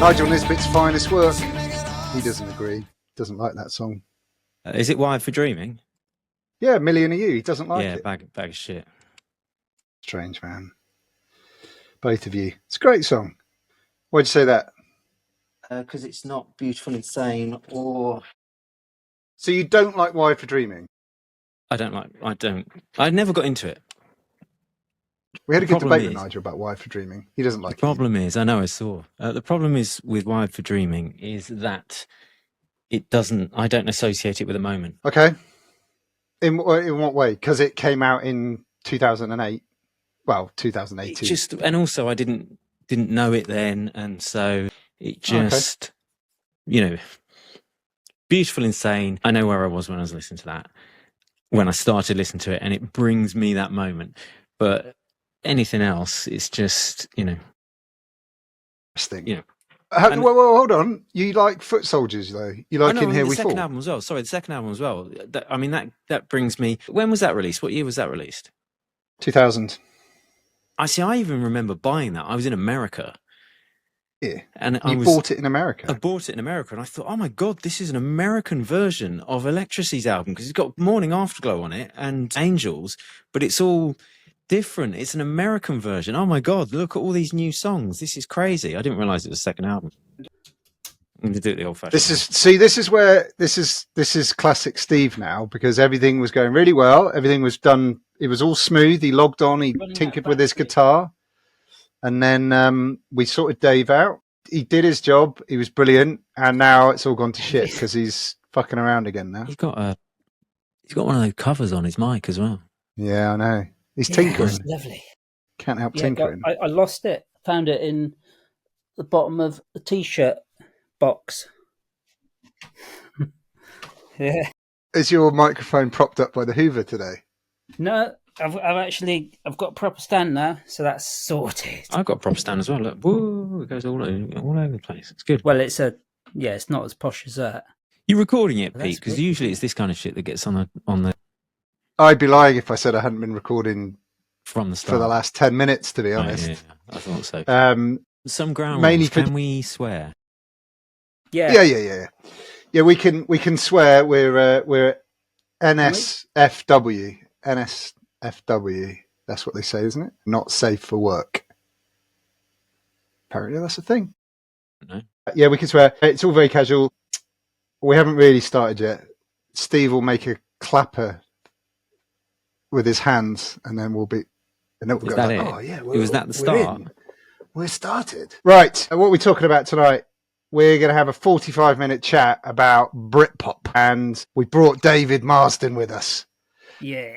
Nigel Nisbet's finest work. He doesn't agree. Doesn't like that song. Is it Wired for Dreaming? Yeah, A Million of You. He doesn't like it. Yeah, bag of shit. Strange, man. Both of you. It's a great song. Why'd you say that? Because it's not Beautiful Insane or... So you don't like Wired for Dreaming? I never got into it. We had a good debate with Nigel about Wired for Dreaming. He doesn't like it. The problem is, I know I saw. The problem is with Wired for Dreaming is that I don't associate it with a moment. Okay. In what way? Because it came out in 2008. Well, 2018. And also I didn't know it then, and so it just, Beautiful Insane. I know where I was when I was listening to that, when I started listening to it, and it brings me that moment. But anything else, it's just, Interesting. Well, hold on. You like Foot Soldiers, though? You like In Here We Fall? The second album as well. Sorry, the second album as well. That brings me... When was that released? What year was that released? 2000. I even remember buying that. I was in America. Yeah. And you bought it in America? I bought it in America, and I thought, oh my God, this is an American version of Electrasy's album, because it's got Morning Afterglow on it and Angels, but it's all different. It's an American version. Oh my God, look at all these new songs. This is crazy. I didn't realise it was a second album. I'm gonna do it the old-fashioned. This is classic Steve now, because everything was going really well. Everything was done. It was all smooth. He logged on. He tinkered with his guitar, and then we sorted Dave out. He did his job. He was brilliant, and now it's all gone to shit because he's fucking around again now. He's got one of those covers on his mic as well. Yeah, I know. He's tinkering. It's lovely. Can't help tinkering. I lost it. Found it in the bottom of a t-shirt box. Yeah. Is your microphone propped up by the Hoover today? No, I've got a proper stand now, so that's sorted. I've got a proper stand as well. Look, whoa, it goes all over the place. It's good. Well, it's not as posh as that. You're recording it, Pete, because usually it's this kind of shit that gets on the. I'd be lying if I said I hadn't been recording from the start for the last 10 minutes, to be honest. Yeah, I thought so. Some ground rules. Can we swear? Yeah. Yeah, we can swear. We're NSFW. NSFW. That's what they say, isn't it? Not safe for work. Apparently that's a thing. No. Yeah, we can swear. It's all very casual. We haven't really started yet. Steve will make a clapper with his hands, and then we'll go like, oh yeah, was that the start? We're started. Right. What are we talking about tonight? We're going to have a 45-minute chat about Britpop, and we brought David Marsden with us. Yeah.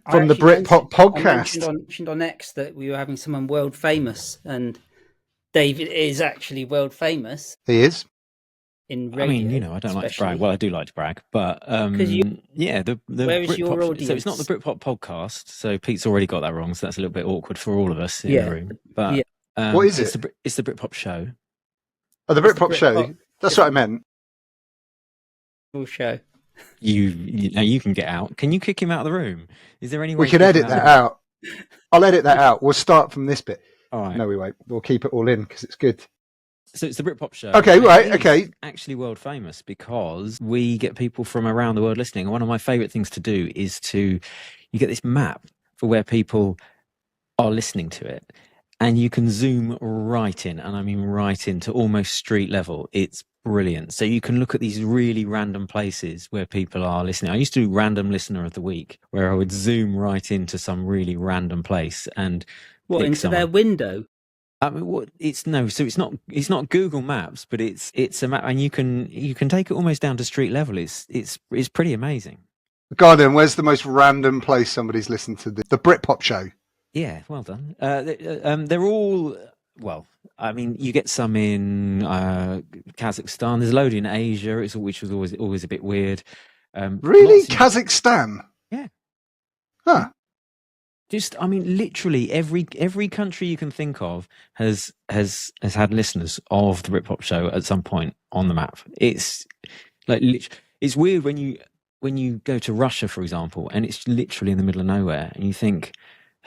From the Britpop podcast. I mentioned on X that we were having someone world famous, and David is actually world famous. He is. In radio, I don't like to brag. Well, I do like to brag, but where is your audience? So it's not the Britpop podcast. So Pete's already got that wrong. So that's a little bit awkward for all of us in the room. But what is it? It's the Britpop Show. Oh, the Britpop Show. That's what I meant. Show. You can get out. Can you kick him out of the room? Is there any way we can edit that out? I'll edit that out. We'll start from this bit. All right. No, we won't. We'll keep it all in because it's good. So it's the Britpop Show. Okay, right, okay. It's actually world famous because we get people from around the world listening. And one of my favourite things to do is you get this map for where people are listening to it. And you can zoom right in, and I mean right into almost street level. It's brilliant. So you can look at these really random places where people are listening. I used to do Random Listener of the Week, where I would zoom right into some really random place and into their window. I mean, it's not Google Maps, but it's a map, and you can take it almost down to street level. It's pretty amazing. Garden, where's the most random place somebody's listened to the Britpop Show? Yeah, well done. They're all I mean, you get some in Kazakhstan. There's a load in Asia, which was always a bit weird. Really, Kazakhstan? Yeah. Huh. I mean, literally every country you can think of has had listeners of the Britpop Show at some point on the map. It's like it's weird when you go to Russia, for example, and it's literally in the middle of nowhere, and you think,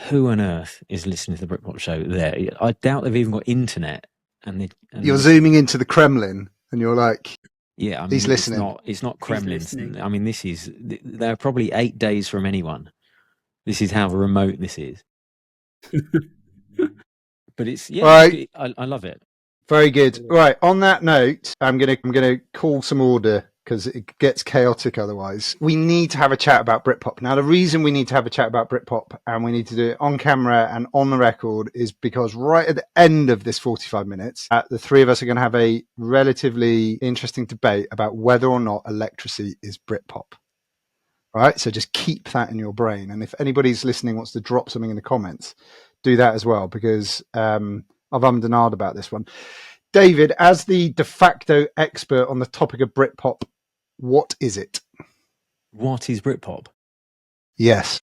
who on earth is listening to the Britpop show there? I doubt they've even got internet. And you're zooming into the Kremlin, and you're like, yeah, I mean, he's listening. It's not Kremlin. I mean, they're probably 8 days from anyone. This is how remote this is. But it's, yeah, right. I love it. Very good. Right. On that note, I'm gonna call some order because it gets chaotic otherwise. We need to have a chat about Britpop. Now, the reason we need to have a chat about Britpop and we need to do it on camera and on the record is because right at the end of this 45 minutes, the three of us are going to have a relatively interesting debate about whether or not Electrasy is Britpop. Right. So just keep that in your brain. And if anybody's listening wants to drop something in the comments, do that as well, because I've ummed and ahed about this one. David, as the de facto expert on the topic of Britpop, what is it? What is Britpop? Yes.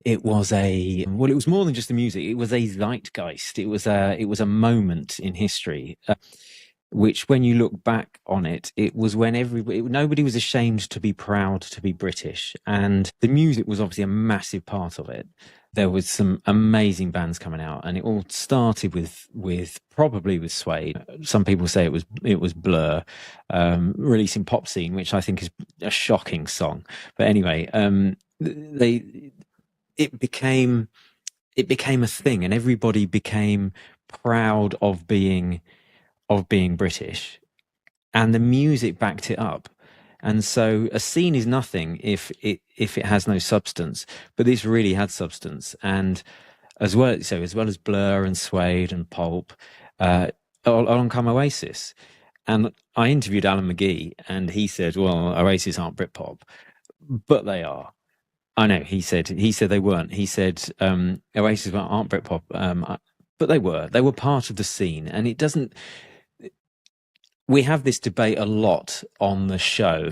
It was it was more than just the music. It was a zeitgeist. It was a moment in history, which when you look back on it, it was when nobody was ashamed to be proud to be British. And the music was obviously a massive part of it. There was some amazing bands coming out, and it all started with probably with Suede. Some people say it was Blur, releasing Pop Scene, which I think is a shocking song. But anyway, it became a thing, and everybody became proud of being British, and the music backed it up. And so a scene is nothing if it has no substance, but this really had substance. And as well as Blur and Suede and Pulp, along come Oasis. And I interviewed Alan McGee, and he said, well, Oasis aren't Britpop, but they are. I know, he said they weren't. He said Oasis aren't Britpop, but they were part of the scene. And it doesn't, we have this debate a lot on the show,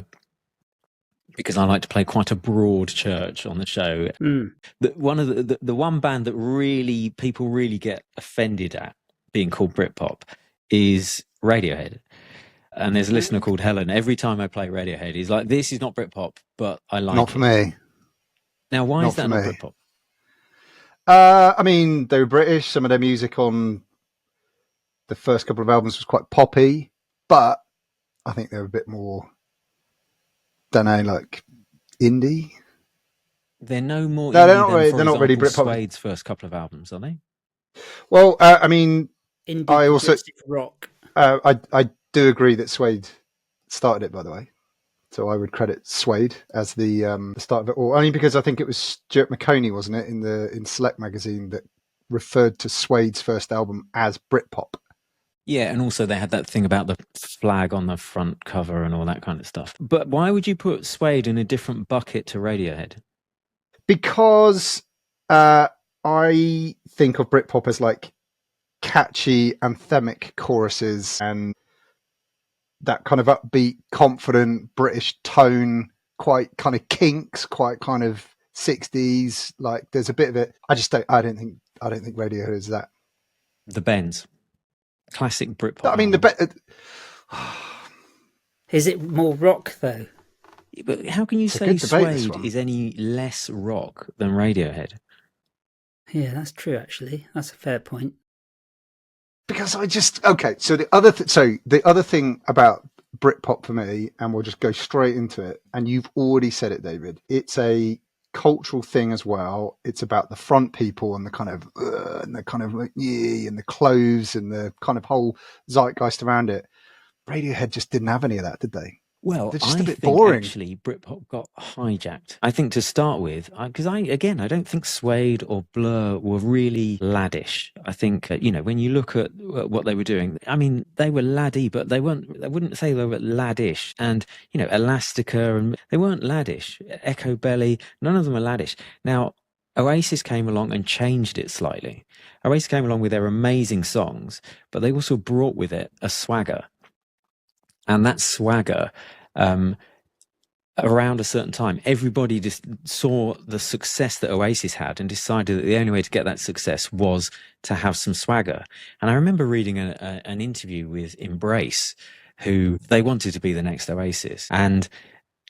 because I like to play quite a broad church on the show. One of the one band that people really get offended at being called Britpop is Radiohead. And there's a listener called Helen. Every time I play Radiohead, he's like, "This is not Britpop, but I like it." Not for me. Now, why is that not Britpop? I mean, they were British. Some of their music on the first couple of albums was quite poppy, but I think they were a bit more, don't know, like indie. They're no more. No, they're not really Britpop. Suede's first couple of albums, are they? Well, I mean, indie I also rock. I do agree that Suede started it, by the way. So I would credit Suede as the start of it all, only because I think it was Stuart McConey, wasn't it, in Select magazine, that referred to Suede's first album as Britpop. Yeah, and also they had that thing about the flag on the front cover and all that kind of stuff. But why would you put Suede in a different bucket to Radiohead? Because I think of Britpop as like catchy, anthemic choruses and that kind of upbeat, confident British tone, quite kind of Kinks, quite kind of 60s. Like there's a bit of it. I don't think Radiohead is that. The Bends. Classic Britpop. I mean, is it more rock though? But how can you say Suede is any less rock than Radiohead? Yeah, that's true. Actually, that's a fair point. Because so the other thing about Britpop for me, and we'll just go straight into it. And you've already said it, David. It's a cultural thing as well. It's about the front people and the kind of like and the clothes and the kind of whole zeitgeist around it. Radiohead just didn't have any of that, did they? Well, they're just a bit boring. Actually, Britpop got hijacked. I think to start with, because I don't think Suede or Blur were really laddish. I think when you look at what they were doing, I mean, they were laddie, but they weren't. I wouldn't say they were laddish. And Elastica, and they weren't laddish. Echo Belly, none of them were laddish. Now, Oasis came along and changed it slightly. Oasis came along with their amazing songs, but they also brought with it a swagger. And that swagger, around a certain time, everybody just saw the success that Oasis had and decided that the only way to get that success was to have some swagger. And I remember reading an interview with Embrace, who they wanted to be the next Oasis. And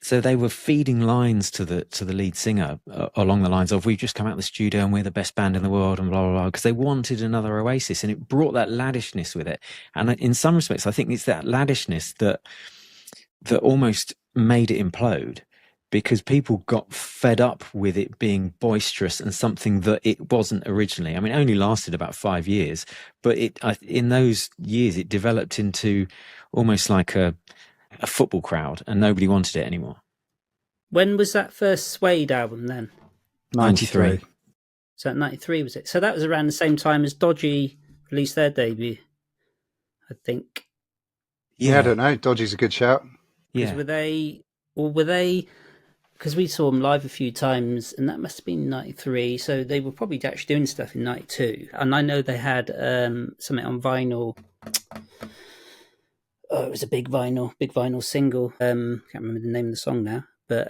So they were feeding lines to the lead singer along the lines of, we've just come out of the studio and we're the best band in the world and blah, blah, blah, because they wanted another Oasis, and it brought that laddishness with it. And in some respects, I think it's that laddishness that almost made it implode, because people got fed up with it being boisterous and something that it wasn't originally. I mean, it only lasted about 5 years, but in those years, it developed into almost like a football crowd, and nobody wanted it anymore. When was that first Suede album then? 93. So 93 was it? So that was around the same time as Dodgy released their debut, I think. Yeah, I don't know. Dodgy's a good shout. Yeah. Were they, because we saw them live a few times, and that must have been 93, so they were probably actually doing stuff in 92. And I know they had something on vinyl. Oh, it was a big vinyl single. Can't remember the name of the song now, but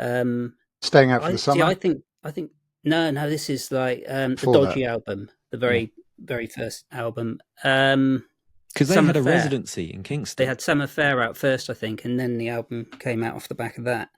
Staying Out for the Summer. See, I think no, this is like the Dodgy album, the very first album. Because they had a residency in Kingston. They had Summer Fair out first, I think, and then the album came out off the back of that.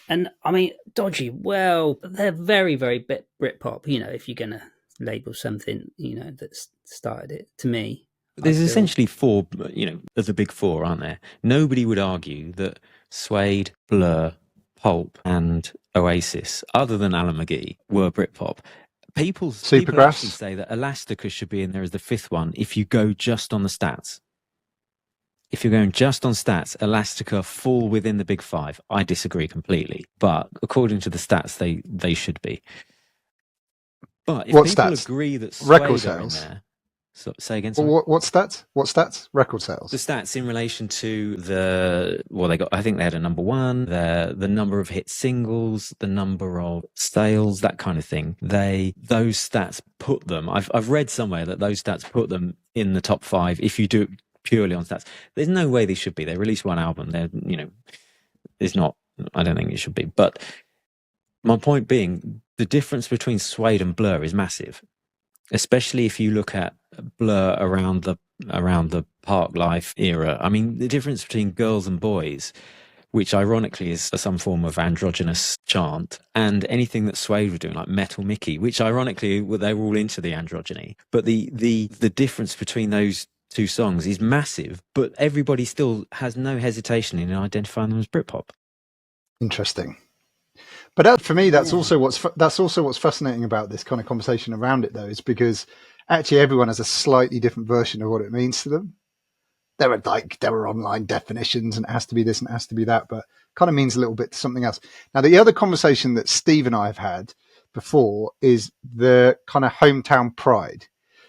And I mean, Dodgy, well, they're very, very Britpop. You know, if you're gonna label something, you know, that started it, to me. There's essentially four, you know, of the big four, aren't there? Nobody would argue that Suede, Blur, Pulp, and Oasis, other than Alan McGee, were Britpop. People actually say that Elastica should be in there as the fifth one if you go just on the stats. If you're going just on stats, Elastica fall within the big five. I disagree completely, but according to the stats, they should be. But if people agree that Suede record are in sales? there, so, say again. Sorry. What stats? What stats? Record sales. The stats in relation to I think they had a number one, the number of hit singles, the number of sales, that kind of thing. Those stats put them. I've read somewhere that those stats put them in the top five if you do it purely on stats. There's no way they should be. They released one album. There's not. I don't think it should be. But my point being, the difference between Suede and Blur is massive. Especially if you look at Blur around the Park Life era. I mean, the difference between Girls and Boys, which ironically is some form of androgynous chant, and anything that Suede were doing, like Metal Mickey, which ironically they were all into the androgyny. But the difference between those two songs is massive, but everybody still has no hesitation in identifying them as Britpop. Interesting. But for me, that's also what's fascinating about this kind of conversation around it, though, is because actually everyone has a slightly different version of what it means to them. There are online definitions, and it has to be this and it has to be that, but kind of means a little bit to something else. Now, the other conversation that Steve and I have had before is the kind of hometown pride.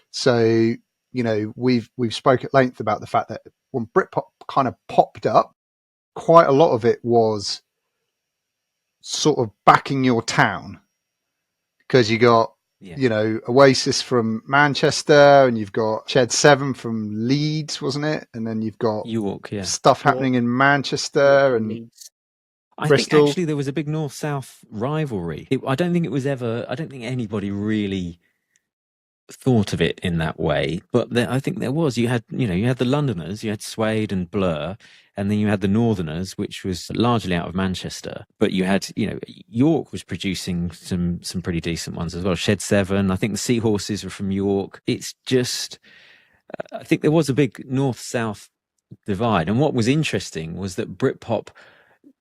So, you know, we've spoke at length about the fact that when Britpop kind of popped up, quite a lot of it was sort of backing your town, because you got you know, Oasis from Manchester, and you've got Shed 7 from Leeds, wasn't it? And then you've got York, stuff happening in Manchester and I Bristol. think actually there was a big north-south rivalry. I don't think anybody really thought of it in that way, but I think there was. You had the Londoners, you had Suede and Blur, and then you had the Northerners, which was largely out of Manchester. But you had, York was producing some pretty decent ones as well. Shed 7, I think the Seahorses were from York. It's just, I think there was a big north-south divide. And what was interesting was that Britpop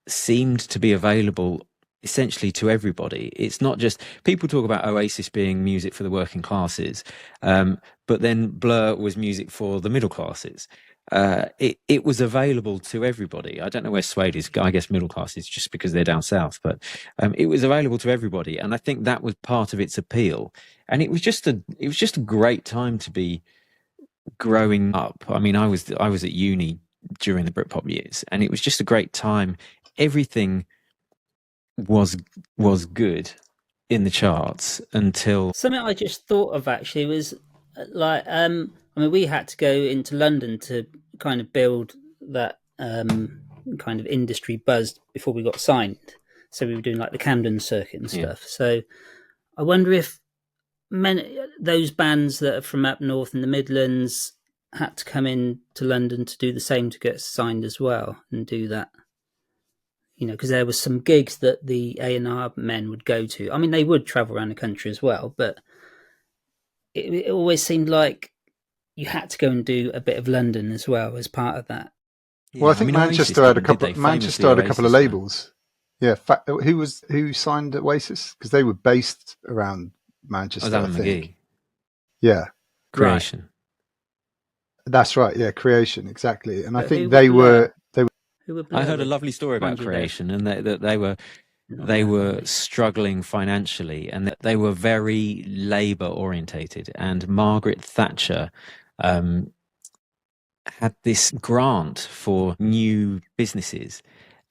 seemed to be available essentially to everybody. It's not just, people talk about Oasis being music for the working classes, but then Blur was music for the middle classes. It was available to everybody. I don't know where Suede is. I guess middle classes just because they're down south, but it was available to everybody, and I think that was part of its appeal. And it was just a great time to be growing up. I mean, I was at uni during the Britpop years, and it was just a great time. Everything was good in the charts until something I just thought of actually was like I mean, we had to go into London to kind of build that kind of industry buzz before we got signed. So we were doing like the Camden circuit and stuff. So I wonder if those bands that are from up north in the Midlands had to come in to London to do the same to get signed as well and do that. because there was some gigs that the A&R men would go to. I mean, they would travel around the country as well, but it always seemed like you had to go and do a bit of London as well as part of that. Well, I think Manchester had a couple. Manchester had a couple of labels. Yeah, who signed Oasis? Because they were based around Manchester. Alan McGee. Yeah, Creation. Right. That's right. Yeah, Creation, exactly. And I think they were. I heard a lovely story about Creation, and that they were struggling financially, and that they were very labour orientated. And Margaret Thatcher had this grant for new businesses,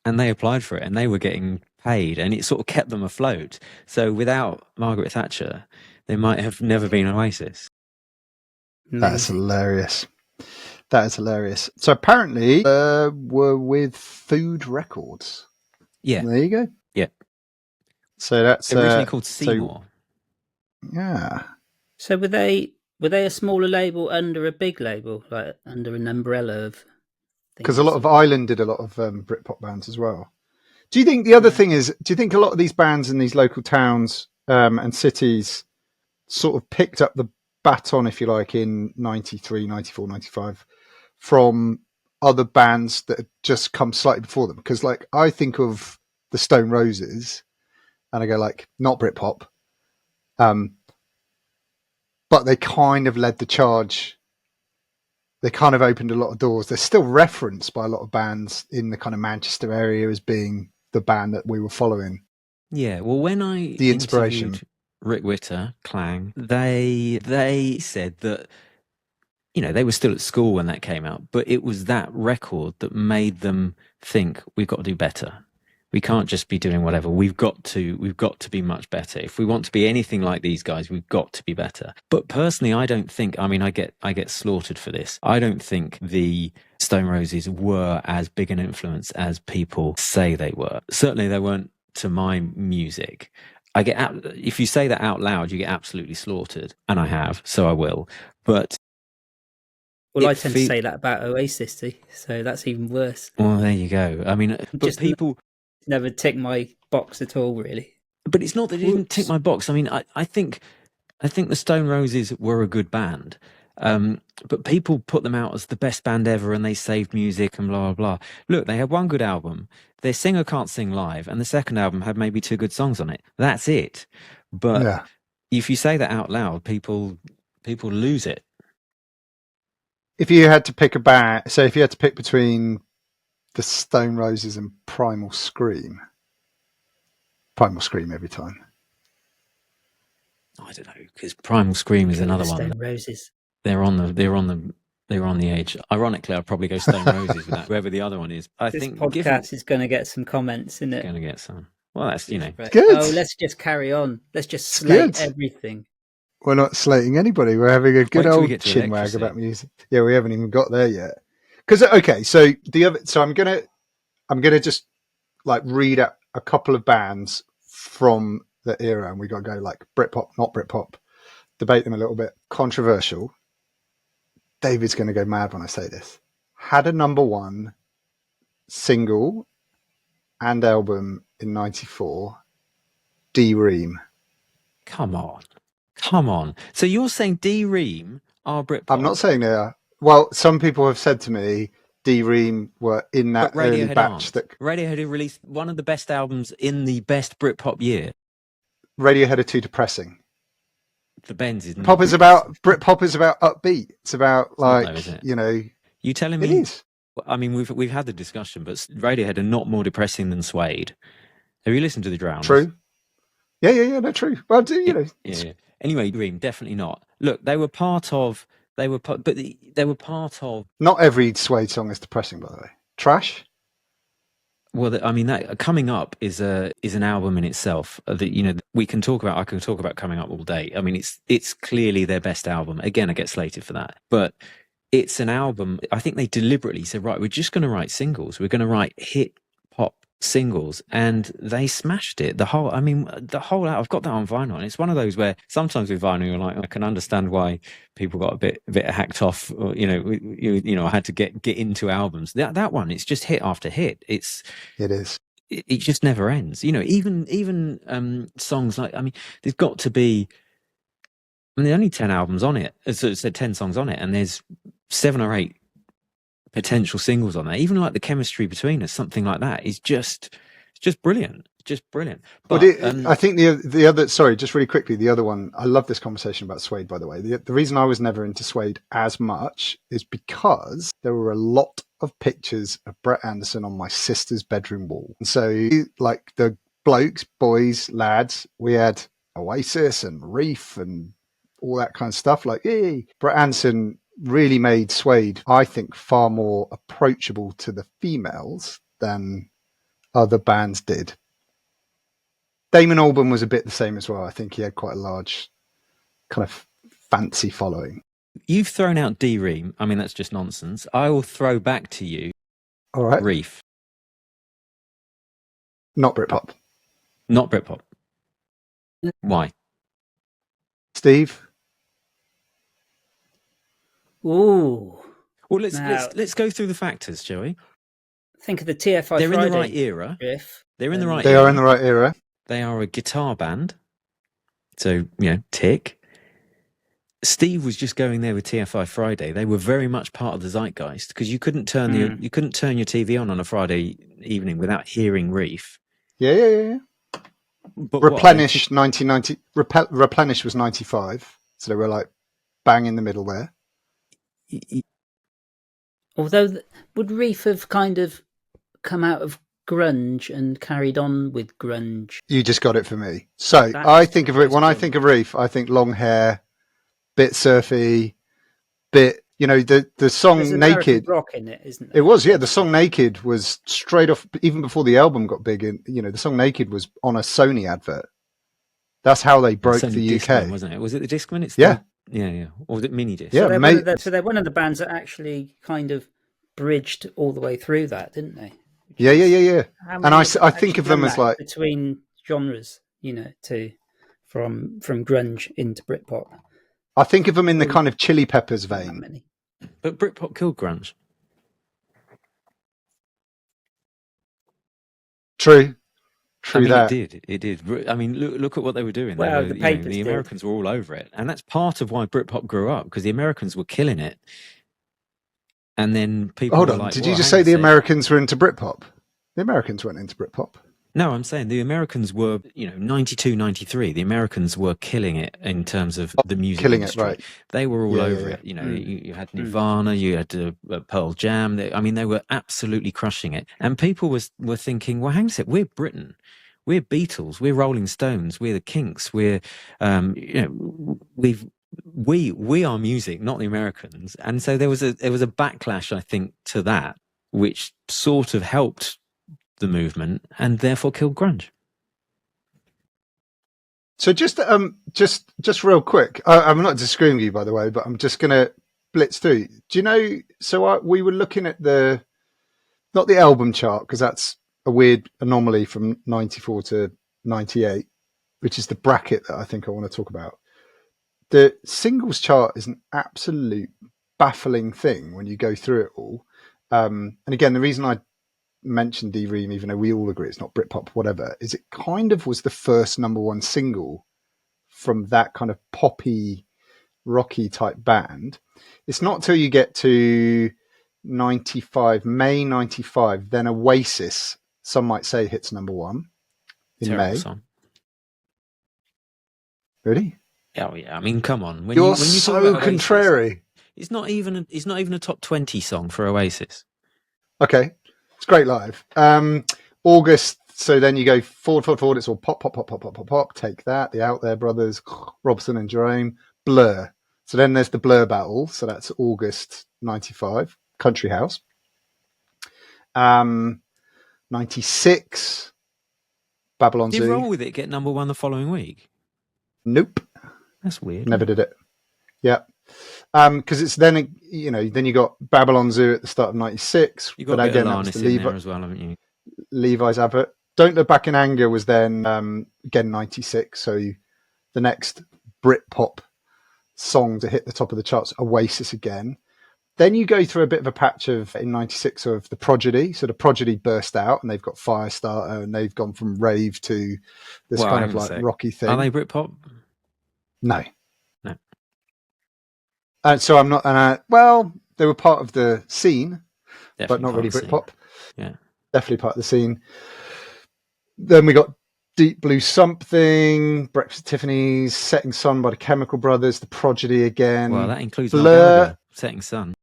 and they applied for it, and they were getting paid, and it sort of kept them afloat. So without Margaret Thatcher, they might have never been Oasis. That's hilarious. That is hilarious. So apparently, we're with Food Records. Yeah, there you go. Yeah. So that's originally called Seymour. Yeah. So were they a smaller label under a big label, like under an umbrella of? Because a lot of Ireland did a lot of Britpop bands as well. Do you think the other thing is? Do you think a lot of these bands in these local towns and cities sort of picked up the baton, if you like, in 93, 94, 95 from other bands that had just come slightly before them? Because like I think of the Stone Roses and I go like, not Britpop, but they kind of led the charge. They kind of opened a lot of doors. They're still referenced by a lot of bands in the kind of Manchester area as being the band that we were following. Yeah, well, when I the inspiration, Rick Witter, Clang, they said that, they were still at school when that came out, but it was that record that made them think we've got to do better. We can't just be doing whatever. We've got to be much better. If we want to be anything like these guys, we've got to be better. But personally, I don't think, I get slaughtered for this. I don't think the Stone Roses were as big an influence as people say they were. Certainly they weren't to my music. If you say that out loud, you get absolutely slaughtered. And I have, so I will. But I tend to say that about Oasis, see? So that's even worse. Well, there you go. I mean, but people never tick my box at all, really. But it's not that it didn't tick my box. I mean, I think the Stone Roses were a good band, but people put them out as the best band ever, and they saved music and blah blah blah. Look, they had one good album. Their singer can't sing live, and the second album had maybe 2 good songs on it. That's it. But if you say that out loud, people lose it. If you had to pick a band, so if you had to pick between the Stone Roses and Primal Scream every time. I don't know, because Primal Scream is another Stone one. Roses. They're on the edge. Ironically, I'd probably go Stone Roses with that. Whoever the other one is, I think this podcast is going to get some comments, isn't it? Going to get some. Well, that's Right. Good. Oh, let's just carry on. Let's just slate everything. We're not slating anybody. We're having a good old chinwag about music. Yeah, we haven't even got there yet. Because so I'm gonna just like read out a couple of bands from the era, and we got to go like Britpop, not Britpop, debate them a little bit. Controversial. David's going to go mad when I say this. Had a number 1 single and album in '94. D-Ream. Come on. So you're saying D-Ream are Britpop? I'm not saying they are. Well, some people have said to me D-Ream were in that early batch. Radiohead had released one of the best albums in the best Britpop year. Radiohead are too depressing. The Benz is Britpop is about upbeat. It's about You telling me it is? I mean, we've had the discussion, but Radiohead are not more depressing than Suede. Have you listened to the Drowners? True. Yeah, no, true. Well, Yeah. Anyway, Dream, definitely not. Look, they were part of. Not every Suede song is depressing, by the way. Trash. Well, that Coming Up is an album in itself that we can talk about. I can talk about Coming Up all day. I mean, it's clearly their best album. Again, I get slated for that, but it's an album. I think they deliberately said, right, we're just going to write singles. We're going to write hit pop singles, and they smashed it. The whole I've got that on vinyl, and it's one of those where sometimes with vinyl you're like, I can understand why people got a bit hacked off, or, I had to get into albums. That one, it's just hit after hit. It is. it just never ends. You know, even songs like, I mean, there's got to be, I mean, there are only 10 albums on it. So it said 10 songs on it, and there's 7 or 8 potential singles on there. Even like the chemistry between us, something like that, is just brilliant. Just brilliant. But I think the other, sorry, just really quickly, the other one, I love this conversation about Suede, by the way. The reason I was never into Suede as much is because there were a lot of pictures of Brett Anderson on my sister's bedroom wall. And so, like, the blokes, boys, lads, we had Oasis and Reef and all that kind of stuff. Like, hey, Brett Anderson really made Suede, I think, far more approachable to the females than other bands did. Damon Albarn was a bit the same as well. I think he had quite a large kind of fancy following. You've thrown out D-Ream. I mean, that's just nonsense. I will throw back to you. All right. Reef. Not Britpop. Not Britpop. Why? Steve? Ooh. Well, let's go through the factors, shall we? Think of the TFI They're Friday in the right era. riff. They're in the right They era. are in the right era. They are a guitar band. So, you know, tick. Steve was just going there with TFI Friday. They were very much part of the zeitgeist, because you couldn't turn your TV on a Friday evening without hearing Reef. Yeah. But Replenish 1990. Replenish was 95, so they were like bang in the middle there. Although, would Reef have kind of come out of grunge and carried on with grunge? You just got it for me. So I think of it, when I think of Reef, I think long hair, bit surfy, bit, you know, the song There's Naked. rock in it, isn't there? It was, yeah. The song Naked was straight off, even before the album got big. And, you know, the song Naked was on a Sony advert. That's how they broke the UK. Discman, wasn't it? Was it the Discman? Yeah. Or was it mini disc? Yeah, so they're one of the bands that actually kind of bridged all the way through that, didn't they? Yeah. And I think of them as like between genres, you know, from grunge into Britpop. I think of them in the kind of Chili Peppers vein. But Britpop killed grunge. True. I mean, that. It did. I mean, look at what they were doing. Well, The Americans were all over it. And that's part of why Britpop grew up, because the Americans were killing it. And then people Hold were on, like, did you just say the Americans were into Britpop? The Americans weren't into Britpop. No, I'm saying the Americans were, 92, 93. The Americans were killing it in terms of the music industry. Right. They were all over it. You know, you had Nirvana, you had Pearl Jam. They were absolutely crushing it. And people were thinking, well, hang on a sec, we're Britain. We're Beatles. We're Rolling Stones. We're the Kinks. We're, we are music, not the Americans. And so there was a backlash, I think, to that, which sort of helped the movement and therefore killed grunge. So just real quick, I'm not disagreeing with you, by the way, but I'm just going to blitz through. Do you know? So we were looking at not the album chart, because that's a weird anomaly from 94 to 98, which is the bracket that I think I want to talk about. The singles chart is an absolute baffling thing when you go through it all. And again, the reason I mentioned D-Ream, even though we all agree it's not Britpop, whatever, is it kind of was the first number one single from that kind of poppy, rocky type band. It's not till you get to 95, May 95, then Oasis, some might say, hits number one in Terrible May. Song. Really? Oh yeah, I mean, come on. You're so contrary. It's not even a top 20 song for Oasis. Okay, it's great live. August. So then you go forward. It's all pop. Take that. The Out There Brothers, Robson and Jerome, Blur. So then there's the Blur battle. So that's August 95. Country House. 96. Babylon Zoo. Did Roll With It get number one the following week? Nope. That's weird. Never did it. Yeah. Because it's then you got Babylon Zoo at the start of 96. You got again, Alanis in there as well, haven't you? Levi's advert. Don't Look Back in Anger was then again 96. So the next Britpop song to hit the top of the charts, Oasis again. Then you go through a bit of a patch of in '96 of the Prodigy. So the Prodigy burst out, and they've got Firestarter, and they've gone from rave to this kind of like rocky thing. Are they Britpop? No. No. So I'm not. Well, they were part of the scene, Definitely but not really Britpop. Yeah, definitely part of the scene. Then we got Deep Blue Something, Breakfast at Tiffany's, Setting Sun by the Chemical Brothers, The Prodigy again. Well, that includes Blur. Setting Sun.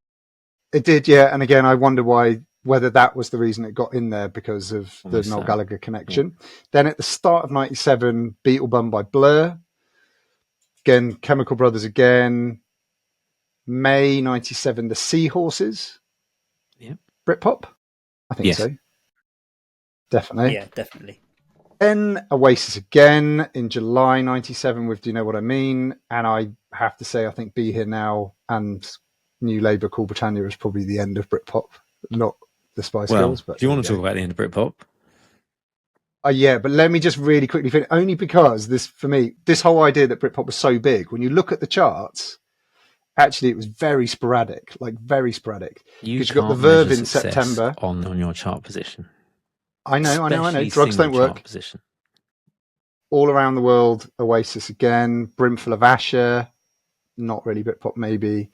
It did, yeah. And again, I wonder whether that was the reason it got in there because of the Noel Gallagher connection. Yeah. Then at the start of '97, Beetlebum by Blur. Again, Chemical Brothers again. May '97, The Seahorses. Yeah. Britpop? I think so. Definitely. Yeah, definitely. Then Oasis again in July '97 with Do You Know What I Mean? And I have to say, I think Be Here Now and New Labour Cool Britannia is probably the end of Britpop, not the Spice Girls. But do you want to talk about the end of Britpop? Yeah, but let me just really quickly finish. Only because this, for me, this whole idea that Britpop was so big, when you look at the charts, actually it was very sporadic, like very sporadic. You got the Verve in September on your chart position. I know. Drugs don't work. Position. All Around the World, Oasis again, Brimful of Asher, not really Britpop maybe.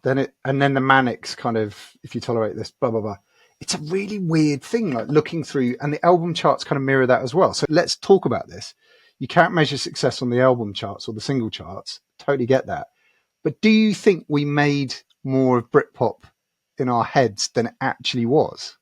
Then the Manics kind of, If You Tolerate This, blah blah blah. It's a really weird thing, like looking through, and the album charts kind of mirror that as well. So let's talk about this. You can't measure success on the album charts or the single charts. Totally get that. But do you think we made more of Britpop in our heads than it actually was?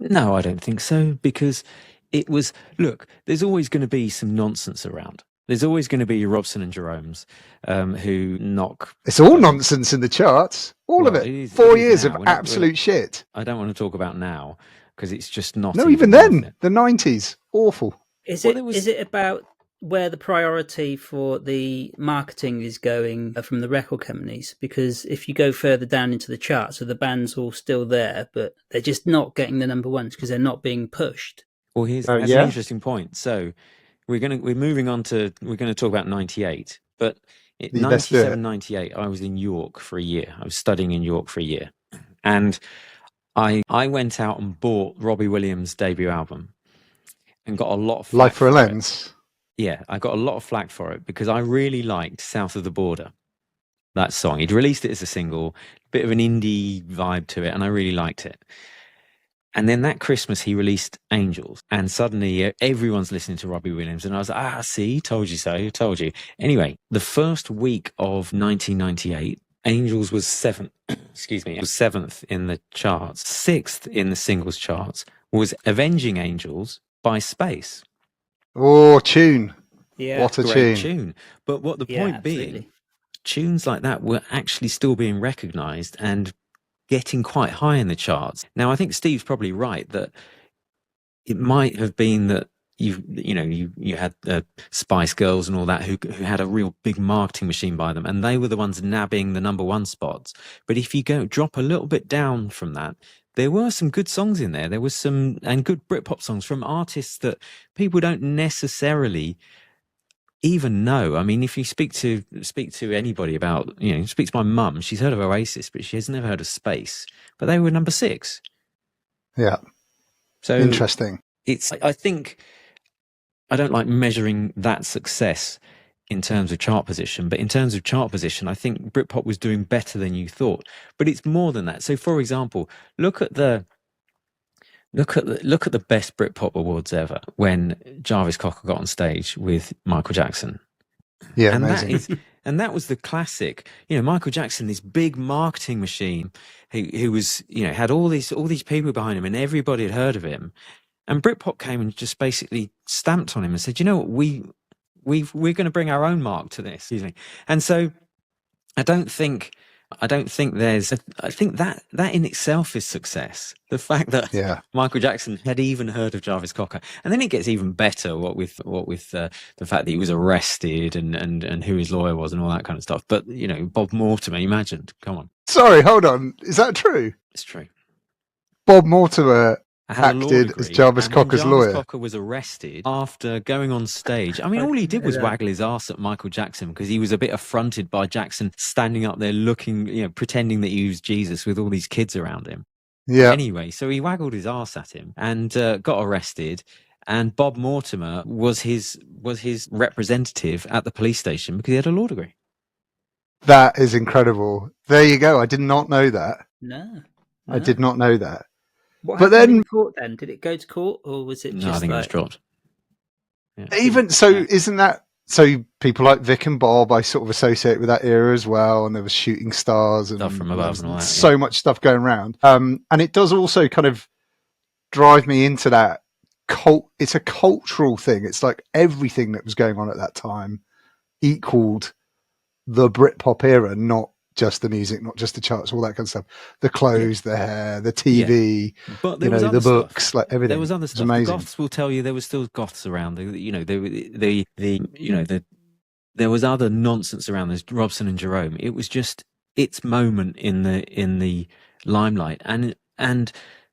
No, I don't think so, because it was, look, there's always going to be some nonsense around. There's always going to be your Robson and Jerome's who knock. It's all nonsense in the charts. All of it. 4 years of absolute shit. I don't want to talk about now because it's just not. No, even then, the 90s. Awful. Is it about where the priority for the marketing is going from the record companies? Because if you go further down into the charts, so the band's all still there, but they're just not getting the number ones because they're not being pushed. Well, that's an interesting point. So we're going to talk about 98, but in 97, 98, I was in York for a year. I was studying in York for a year, and I went out and bought Robbie Williams' debut album and got a lot of flack. Life for a Lens. Yeah, I got a lot of flack for it because I really liked South of the Border, that song. He'd released it as a single, a bit of an indie vibe to it, and I really liked it. And then that Christmas, he released Angels, and suddenly everyone's listening to Robbie Williams, and I was like, see, told you so, told you. Anyway, the first week of 1998, Angels was seventh, was seventh in the charts. Sixth in the singles charts was Avenging Angels by Space. Oh, tune. Yeah. What a tune. But what the point being, tunes like that were actually still being recognised and getting quite high in the charts. Now, I think Steve's probably right that it might have been that you had the Spice Girls and all that who had a real big marketing machine by them, and they were the ones nabbing the number one spots. But if you drop a little bit down from that, there were some good songs in there. There was and good Britpop songs from artists that people don't necessarily even know. I mean, if you speak to anybody about, speak to my mum, she's heard of Oasis, but she has never heard of Space. But they were number 6. Yeah. So interesting. I think I don't like measuring that success in terms of chart position, but in terms of chart position, I think Britpop was doing better than you thought. But it's more than that. So, for example, look at the best Britpop awards ever when Jarvis Cocker got on stage with Michael Jackson. Yeah, and amazing. That was the classic. Michael Jackson, this big marketing machine, who was had all these people behind him, and everybody had heard of him. And Britpop came and just basically stamped on him and said, "You know what, we're going to bring our own mark to this." Excuse me. And so I think that in itself is success. The fact that Michael Jackson had even heard of Jarvis Cocker, and then it gets even better. What with the fact that he was arrested and who his lawyer was and all that kind of stuff. But Bob Mortimer, imagine. Come on. Sorry, hold on. Is that true? It's true. Bob Mortimer had a law acted degree, as Jarvis and then Cocker's Jarvis lawyer. Cocker was arrested after going on stage. I mean, all he did was waggle his arse at Michael Jackson because he was a bit affronted by Jackson standing up there looking, pretending that he was Jesus with all these kids around him. Yeah. Anyway, so he waggled his arse at him and got arrested. And Bob Mortimer was his representative at the police station because he had a law degree. That is incredible. There you go. I did not know that. No. I did not know that. What But happened then, in court then? Did it go to court or was it just No, I think it was dropped. Yeah. Even so, isn't that so? People like Vic and Bob, I sort of associate with that era as well. And there was Shooting Stars and Stuff from Above and all that, so much stuff going around. And it does also kind of drive me into that cult. It's a cultural thing. It's like everything that was going on at that time equaled the Britpop era, not just the music, not just the charts, all that kind of stuff. The clothes, the hair, the TV, but there was the other books, stuff. like everything. There was other stuff. The goths will tell you there was still goths around. There was other nonsense around. There's Robson and Jerome. It was just its moment in the limelight, and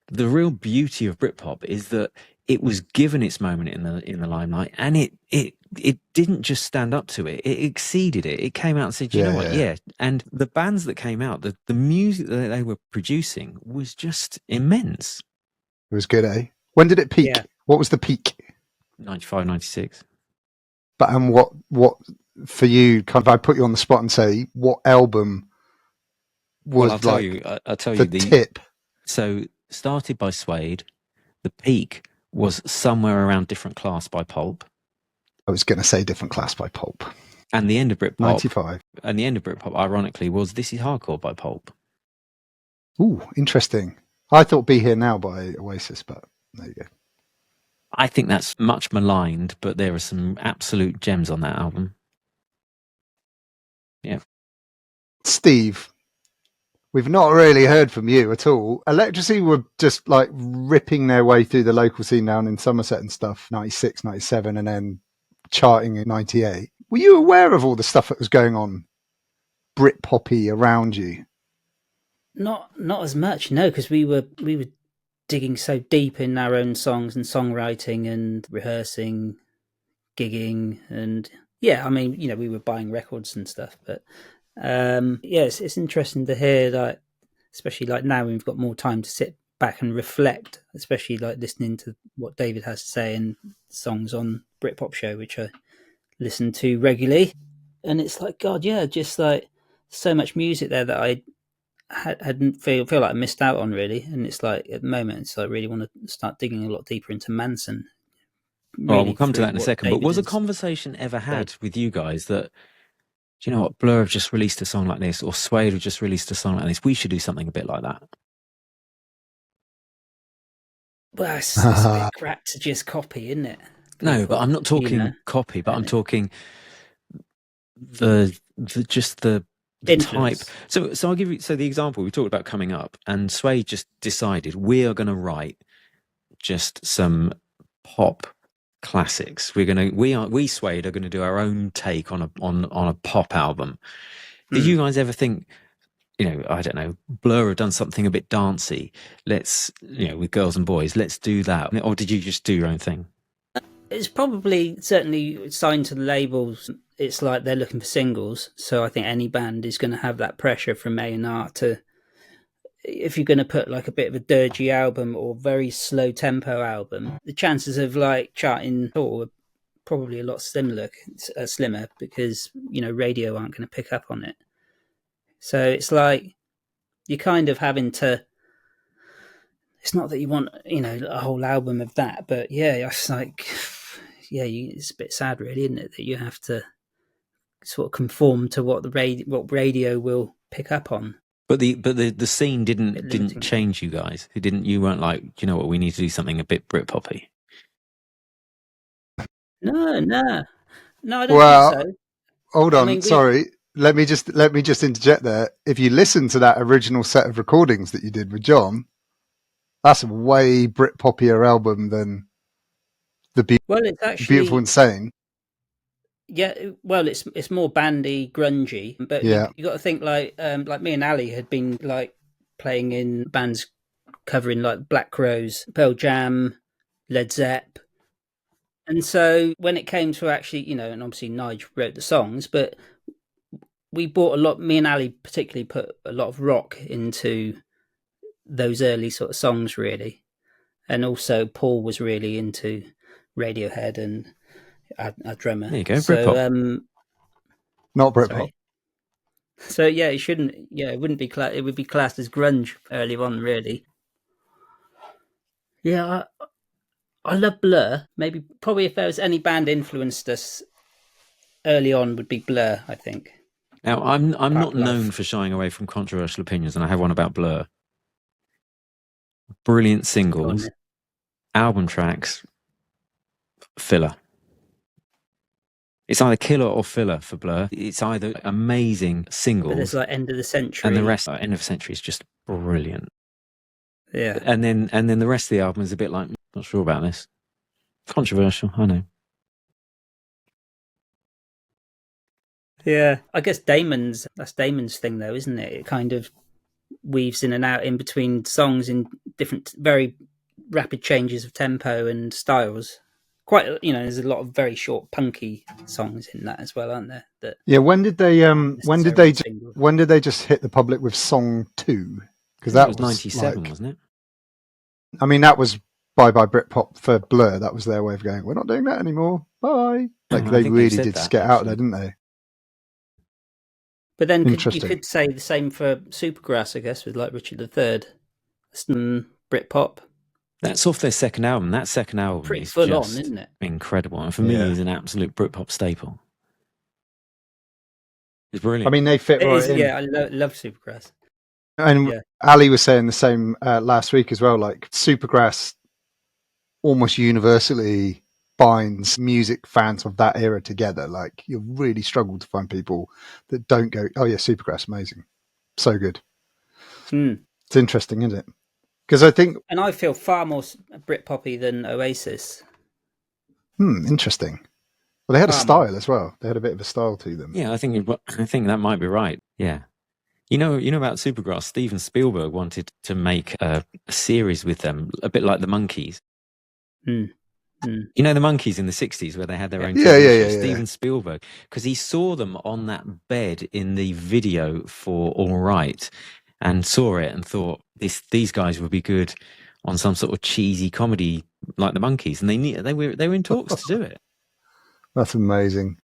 the real beauty of Britpop is that it was given its moment in the limelight, and it didn't just stand up to it; it exceeded it. It came out and said, "You know what? Yeah." And the bands that came out, the music that they were producing was just immense. It was good, eh? When did it peak? Yeah. What was the peak? 95, 96. But and what for you? Kind of, I put you on the spot and say, what album was I'll tell you the tip? So started by Suede, the peak was somewhere around Different Class by Pulp. I was going to say Different Class by Pulp. And the end of Britpop, 95. And the end of Britpop, ironically, was This Is Hardcore by Pulp. Ooh, interesting. I thought Be Here Now by Oasis, but there you go. I think that's much maligned, but there are some absolute gems on that album. Yeah. Steve, we've not really heard from you at all. Electrasy were just like ripping their way through the local scene down in Somerset and stuff, 96, 97, and then charting in 98. Were you aware of all the stuff that was going on Britpoppy around you? Not as much, no, because we were digging so deep in our own songs and songwriting and rehearsing, gigging, and I mean, we were buying records and stuff, but it's interesting to hear, like, especially like now we've got more time to sit back and reflect, especially like listening to what David has to say and songs on Britpop Show, which I listen to regularly, and it's like, God, just like so much music there that I hadn't feel like I missed out on, really. And it's like at the moment, it's like I really want to start digging a lot deeper into Manson. Really, we'll come to that in a second. But was a conversation ever had with you guys that, do you know what, Blur have just released a song like this, or Suede have just released a song like this, we should do something a bit like that? Well, it's a bit crap to just copy, isn't it? No, but I'm not talking copy, but I'm talking the type. So I'll give you the example we talked about coming up, and Suede just decided we are going to write just some pop classics. We Suede are going to do our own take on a pop album. Did you guys ever think, I don't know, Blur have done something a bit dancey, let's, with Girls and Boys, let's do that? Or did you just do your own thing? It's probably certainly signed to the labels. It's like they're looking for singles. So I think any band is going to have that pressure from A&R to, if you're going to put like a bit of a dirgy album or very slow tempo album, the chances of like charting are probably a lot slimmer because, radio aren't going to pick up on it. So it's like you're kind of having to, it's not that you want, a whole album of that, but it's like, it's a bit sad, really, isn't it, that you have to sort of conform to what what radio will pick up on. But the scene didn't change you guys. You weren't like, do you know what, we need to do something a bit Britpoppy. No, I don't think so. Hold on, sorry. Let me just interject there. If you listen to that original set of recordings that you did with John, that's a way Britpoppier album than it's actually Beautiful Insane. Yeah, well, it's more bandy, grungy, but you got to think like me and Ali had been like playing in bands covering like Black Crowes, Pearl Jam, Led Zepp. And so when it came to actually, and obviously Nigel wrote the songs, but we brought a lot, me and Ali particularly put a lot of rock into those early sort of songs, really. And also Paul was really into Radiohead and our drummer. There you go, Britpop. Not Britpop. So yeah, it shouldn't. Yeah, it wouldn't be. It would be classed as grunge early on, really. Yeah, I love Blur. Probably if there was any band influenced us early on, would be Blur. I think. Now, I'm not known for shying away from controversial opinions, and I have one about Blur. Brilliant singles, album tracks, filler. It's either killer or filler for Blur. It's either amazing singles. But there's like End of the Century. And the rest, End of the Century is just brilliant. Yeah. And then the rest of the album is a bit like, not sure about this. Controversial, I know. Yeah. I guess that's Damon's thing though, isn't it? It kind of weaves in and out in between songs in different, very rapid changes of tempo and styles. Quite, there's a lot of very short punky songs in that as well, aren't there? When did they just hit the public with song 2? Because that was 97, wasn't it? I mean, that was bye Britpop for Blur. That was their way of going, we're not doing that anymore. Bye. Like they really did get out there, didn't they? But then you could say the same for Supergrass, I guess, with like Richard III. Britpop. That's off their second album. That second album pretty is full on, isn't it? Incredible. And for me, it's an absolute Britpop staple. It's brilliant. I mean, they fit right in. Yeah, I love Supergrass. And Ali was saying the same last week as well. Like Supergrass almost universally binds music fans of that era together. Like you really struggle to find people that don't go, oh yeah, Supergrass, amazing. So good. It's interesting, isn't it? Because I think... And I feel far more Britpoppy than Oasis. Interesting. Well, they had a style as well. They had a bit of a style to them. Yeah, I think that might be right. Yeah. You know about Supergrass, Steven Spielberg wanted to make a series with them, a bit like the Monkees. You know the Monkees in the 60s where they had their own TV show? Steven Spielberg, because he saw them on that bed in the video for All Right and saw it and thought these guys would be good on some sort of cheesy comedy like the Monkees, and they were in talks to do it. That's amazing.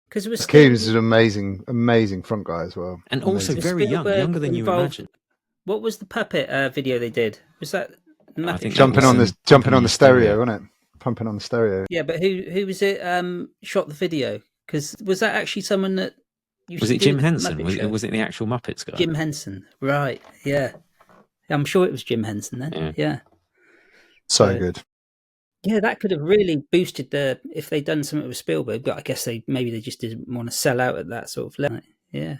Because Keane's an amazing front guy as well, and also very young, younger than you imagine. What was the puppet video they did? Was that jumping on the stereo, wasn't it? Pumping on the stereo. Yeah, but who was it? Shot the video? Because was that actually someone that? Was it Jim Henson? Was it the actual Muppets guy? Jim Henson, right? Yeah, I'm sure it was Jim Henson then. Yeah. So good. Yeah, that could have really boosted if they'd done something with Spielberg, but I guess maybe they just didn't want to sell out at that sort of level. Yeah.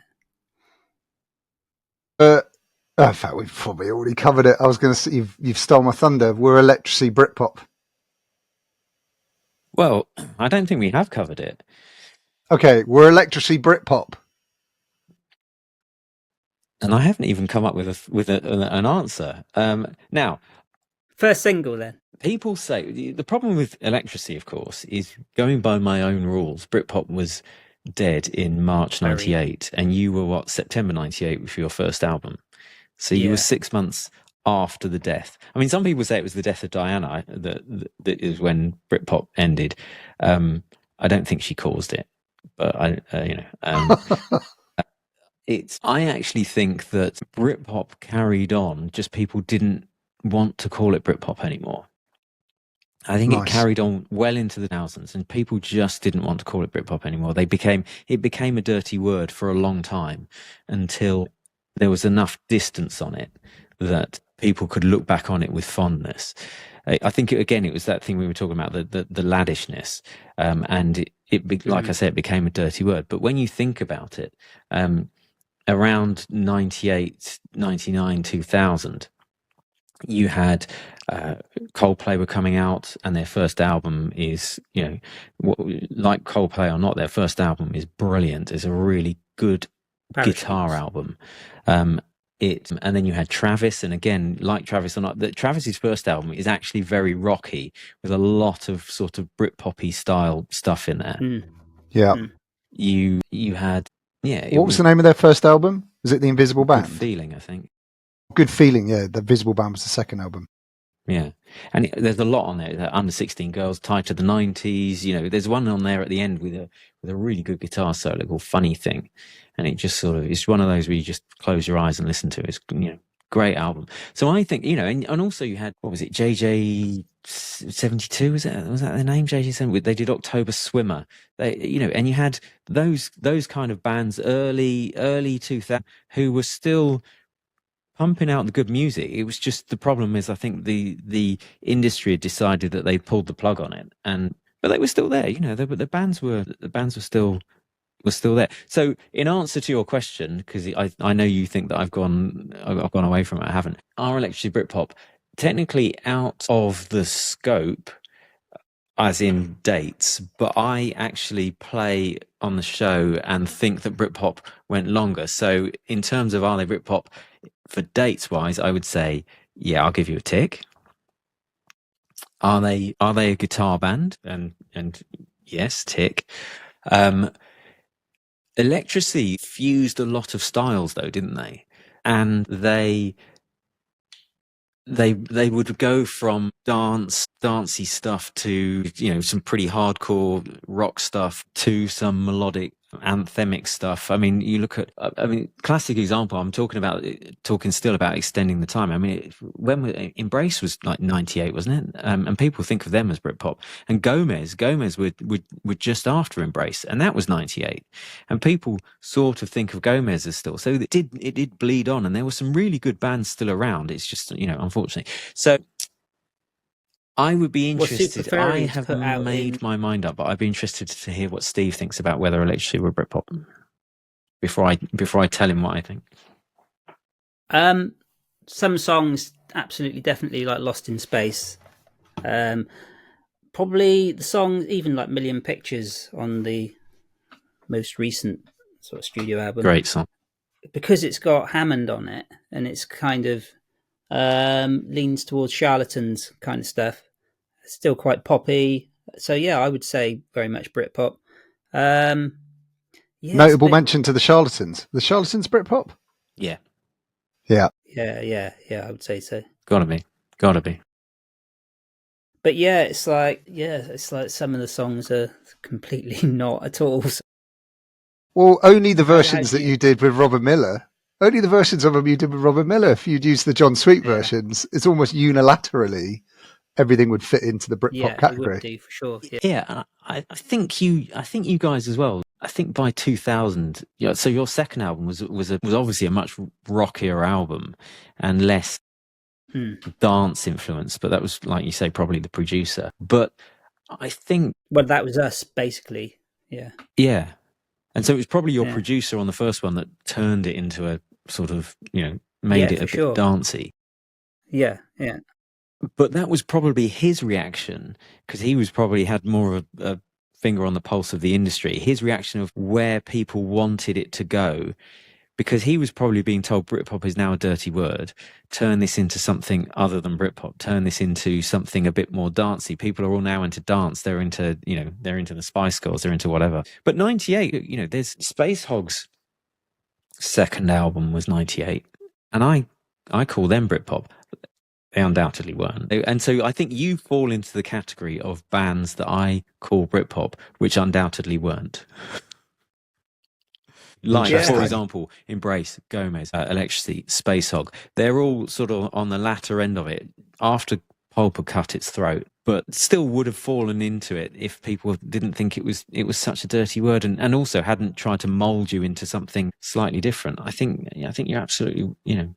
In fact, we've probably already covered it. I was going to say you've stole my thunder. We're Electrasy Britpop. Well, I don't think we have covered it. Okay, we're Electrasy Britpop. And I haven't even come up with an answer. Now, first single then. People say the problem with Electrasy, of course, is going by my own rules. Britpop was dead in March '98, and you were September '98 with your first album. So you were 6 months after the death. I mean, some people say it was the death of Diana that is when Britpop ended. I don't think she caused it, but I actually think that Britpop carried on. Just people didn't want to call it Britpop anymore. I think it carried on well into the thousands, and people just didn't want to call it Britpop anymore. It became a dirty word for a long time until there was enough distance on it that people could look back on it with fondness. I think it was that thing we were talking about, the laddishness, and like I said, it became a dirty word. But when you think about it, around 98, 99, 2000, you had Coldplay were coming out, and their first album is, like Coldplay or not, their first album is brilliant. It's a really good guitar album. And then you had Travis, and again, like Travis or not, that Travis's first album is actually very rocky with a lot of sort of Britpoppy style stuff in there. Yeah. You had What was the name of their first album? Was it The Invisible Band? Good Feeling, I think. Good Feeling, yeah. The Invisible Band was the second album. Yeah, and there's a lot on there. Under 16 Girls, Tied to the 90s. You know, there's one on there at the end with a really good guitar solo called Funny Thing, and it just sort of, it's one of those where you just close your eyes and listen to it. It's, you know, great album. So I think, you know, and also you had, what was it, JJ 72? Was that their name? JJ 72. They did October Swimmer. They, you know, and you had those kind of bands early 2000 who were still pumping out the good music. It was just, the problem is, I think the industry had decided that they pulled the plug on it, but they were still there. You know, the bands were still there. So in answer to your question, because I know you think that I've gone away from it, I haven't. Are Electrasy Britpop technically out of the scope, as in dates, but I actually play on the show and think that Britpop went longer. So in terms of are they Britpop, for dates wise, I would say, yeah, I'll give you a tick. Are they a guitar band? And yes, tick. Electrasy fused a lot of styles though, didn't they? And they would go from dancey stuff to, you know, some pretty hardcore rock stuff to some melodic anthemic stuff. I mean, you look at, classic example, I'm talking still about extending the time. I mean, Embrace was like 98, wasn't it? And people think of them as Britpop. And Gomez were just after Embrace, and that was 98. And people sort of think of Gomez as still. So it did bleed on, and there were some really good bands still around. It's just, you know, unfortunately. So I would be interested. I have made my mind up, but I'd be interested to hear what Steve thinks about whether Electrasy were Britpop before I tell him what I think. Some songs absolutely, definitely, like Lost in Space. Probably the songs, even like Million Pictures on the most recent sort of studio album. Great song. Because it's got Hammond on it, and it's kind of leans towards Charlatans kind of stuff. It's still quite poppy. So yeah, I would say very much Britpop. Notable mention to the Charlatans. The Charlatans Britpop? Yeah. Yeah. Yeah, I would say so. Gotta be. But yeah, it's like some of the songs are completely not at all. Well, only the versions that you did with Robert Miller. Only the versions of them you did with Robert Miller. If you'd used the John Sweet versions, it's almost unilaterally everything would fit into the Britpop category. It would do, for sure. Yeah, I think you guys as well. I think by 2000, so your second album was obviously a much rockier album and less dance influence, but that was, like you say, probably the producer. But I think, well, that was us basically. Yeah. And so it was probably your producer on the first one that turned it into a sort of, you know, made it a bit dancey. Yeah. But that was probably his reaction, because he was probably had more of a finger on the pulse of the industry. His reaction of where people wanted it to go, because he was probably being told Britpop is now a dirty word. Turn this into something other than Britpop. Turn this into something a bit more dancey. People are all now into dance. They're into, you know, they're into the Spice Girls. They're into whatever. But 98, you know, there's Space Hog's second album was 98, and I call them Britpop. They undoubtedly weren't. And so I think you fall into the category of bands that I call Britpop, which undoubtedly weren't. Like, for example, Embrace, Gomez, Electrasy, Space Hog. They're all sort of on the latter end of it after Pulp had cut its throat, but still would have fallen into it if people didn't think it was such a dirty word, and also hadn't tried to mold you into something slightly different. I think you're absolutely, you know,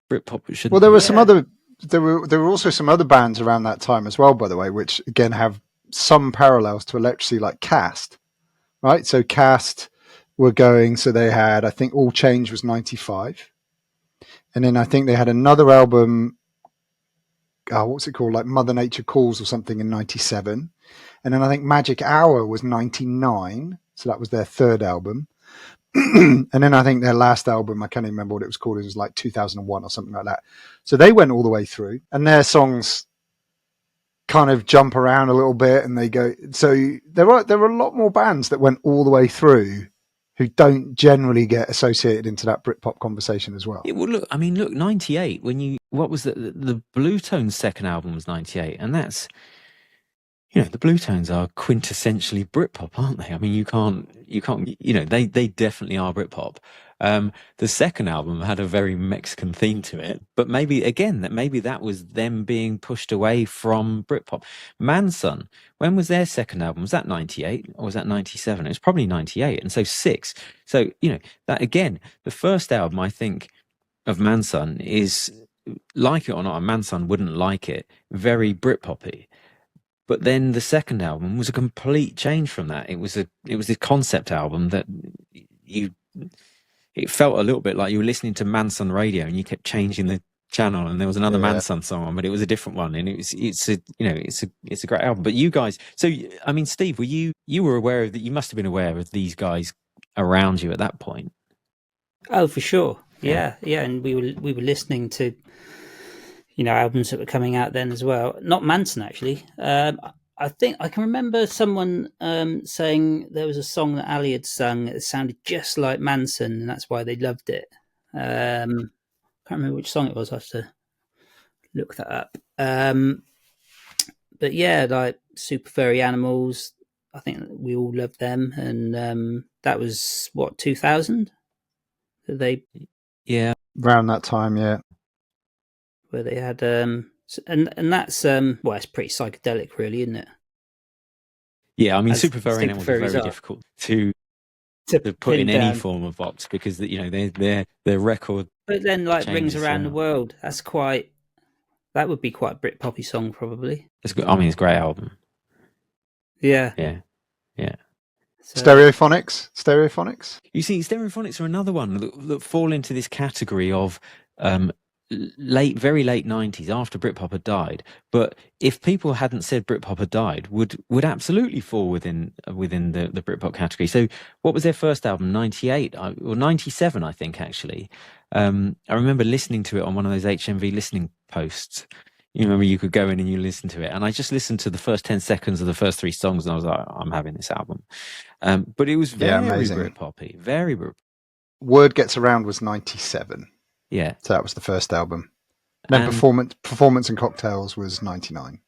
Britpop should. Well, there were some other. There were also some other bands around that time as well, by the way, which again have some parallels to Electrasy, like Cast, right? So Cast were going, so they had, I think All Change was 95. And then I think they had another album, what's it called? Like Mother Nature Calls or something in 97. And then I think Magic Hour was 99. So that was their third album. and then I think their last album, I can't even remember what it was called. It was like 2001 or something like that. So they went all the way through, and their songs kind of jump around a little bit, and they go. So there are a lot more bands that went all the way through who don't generally get associated into that Britpop conversation as well. Yeah, well, look, 98. What was the Blue Tones' second album was 98, and that's, the Blue Tones are quintessentially Britpop, aren't they? I mean, you can't, they definitely are Britpop. The second album had a very Mexican theme to it, but maybe that was them being pushed away from Britpop. Manson, when was their second album? Was that 98 or was that 97? It was probably 98. And so 6. So, that again, the first album, I think, of Manson is, like it or not, Manson wouldn't like it, very Britpop-y. But then the second album was a complete change from that. It was a concept album that it felt a little bit like you were listening to Manson radio and you kept changing the channel and there was another Manson song on, but it was a different one. And it's a great album. But you guys, so I mean, Steve, you were aware of that? You must have been aware of these guys around you at that point. Oh, for sure. Yeah. And we were listening to, albums that were coming out then as well. Not Manson, actually. I think I can remember someone saying there was a song that Ali had sung that sounded just like Manson, and that's why they loved it. I can't remember which song it was. I have to look that up. But yeah, like Super Furry Animals, I think we all loved them, and that was what, 2000? Around that time, yeah. Where they had and that's it's pretty psychedelic, really, isn't it? Yeah, I mean, Super Furry Animals are very difficult to put in any form of box because their record. But then, like Rings Around the World, that would be quite a Britpoppy song, probably. It's a great album. Yeah. So, Stereophonics. You see, Stereophonics are another one that fall into this category of very late 90s, after Britpop had died. But if people hadn't said Britpop had died, would absolutely fall within the Britpop category. So what was their first album? 98 or 97, I think, actually. I remember listening to it on one of those HMV listening posts. You remember you could go in and you listen to it, and I just listened to the first 10 seconds of the first 3 songs and I was like, I'm having this album. But it was very Britpoppy, very Britpop. Word Gets Around was 97. Yeah. So that was the first album. Then Performance and Cocktails was 99.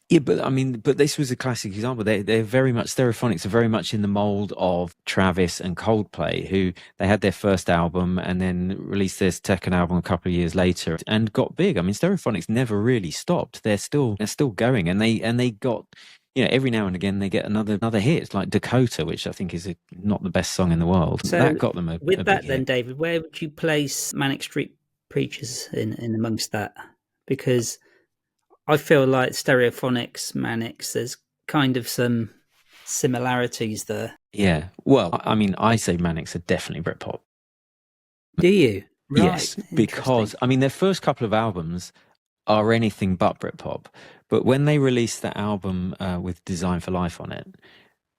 Yeah, but this was a classic example. They're very much, Stereophonics are very much in the mold of Travis and Coldplay, who they had their first album and then released their second album a couple of years later and got big. I mean, Stereophonics never really stopped. They're still going, and they got, every now and again they get another hit, like Dakota, which I think is not the best song in the world. So that got them a big then, hit. David, where would you place Manic Street Preachers in amongst that? Because I feel like Stereophonics, Manics, there's kind of some similarities there. Yeah. Well, I mean, I say Manics are definitely Britpop. Do you? Right. Yes, because, their first couple of albums are anything but Britpop. But when they released that album with Design for Life on it,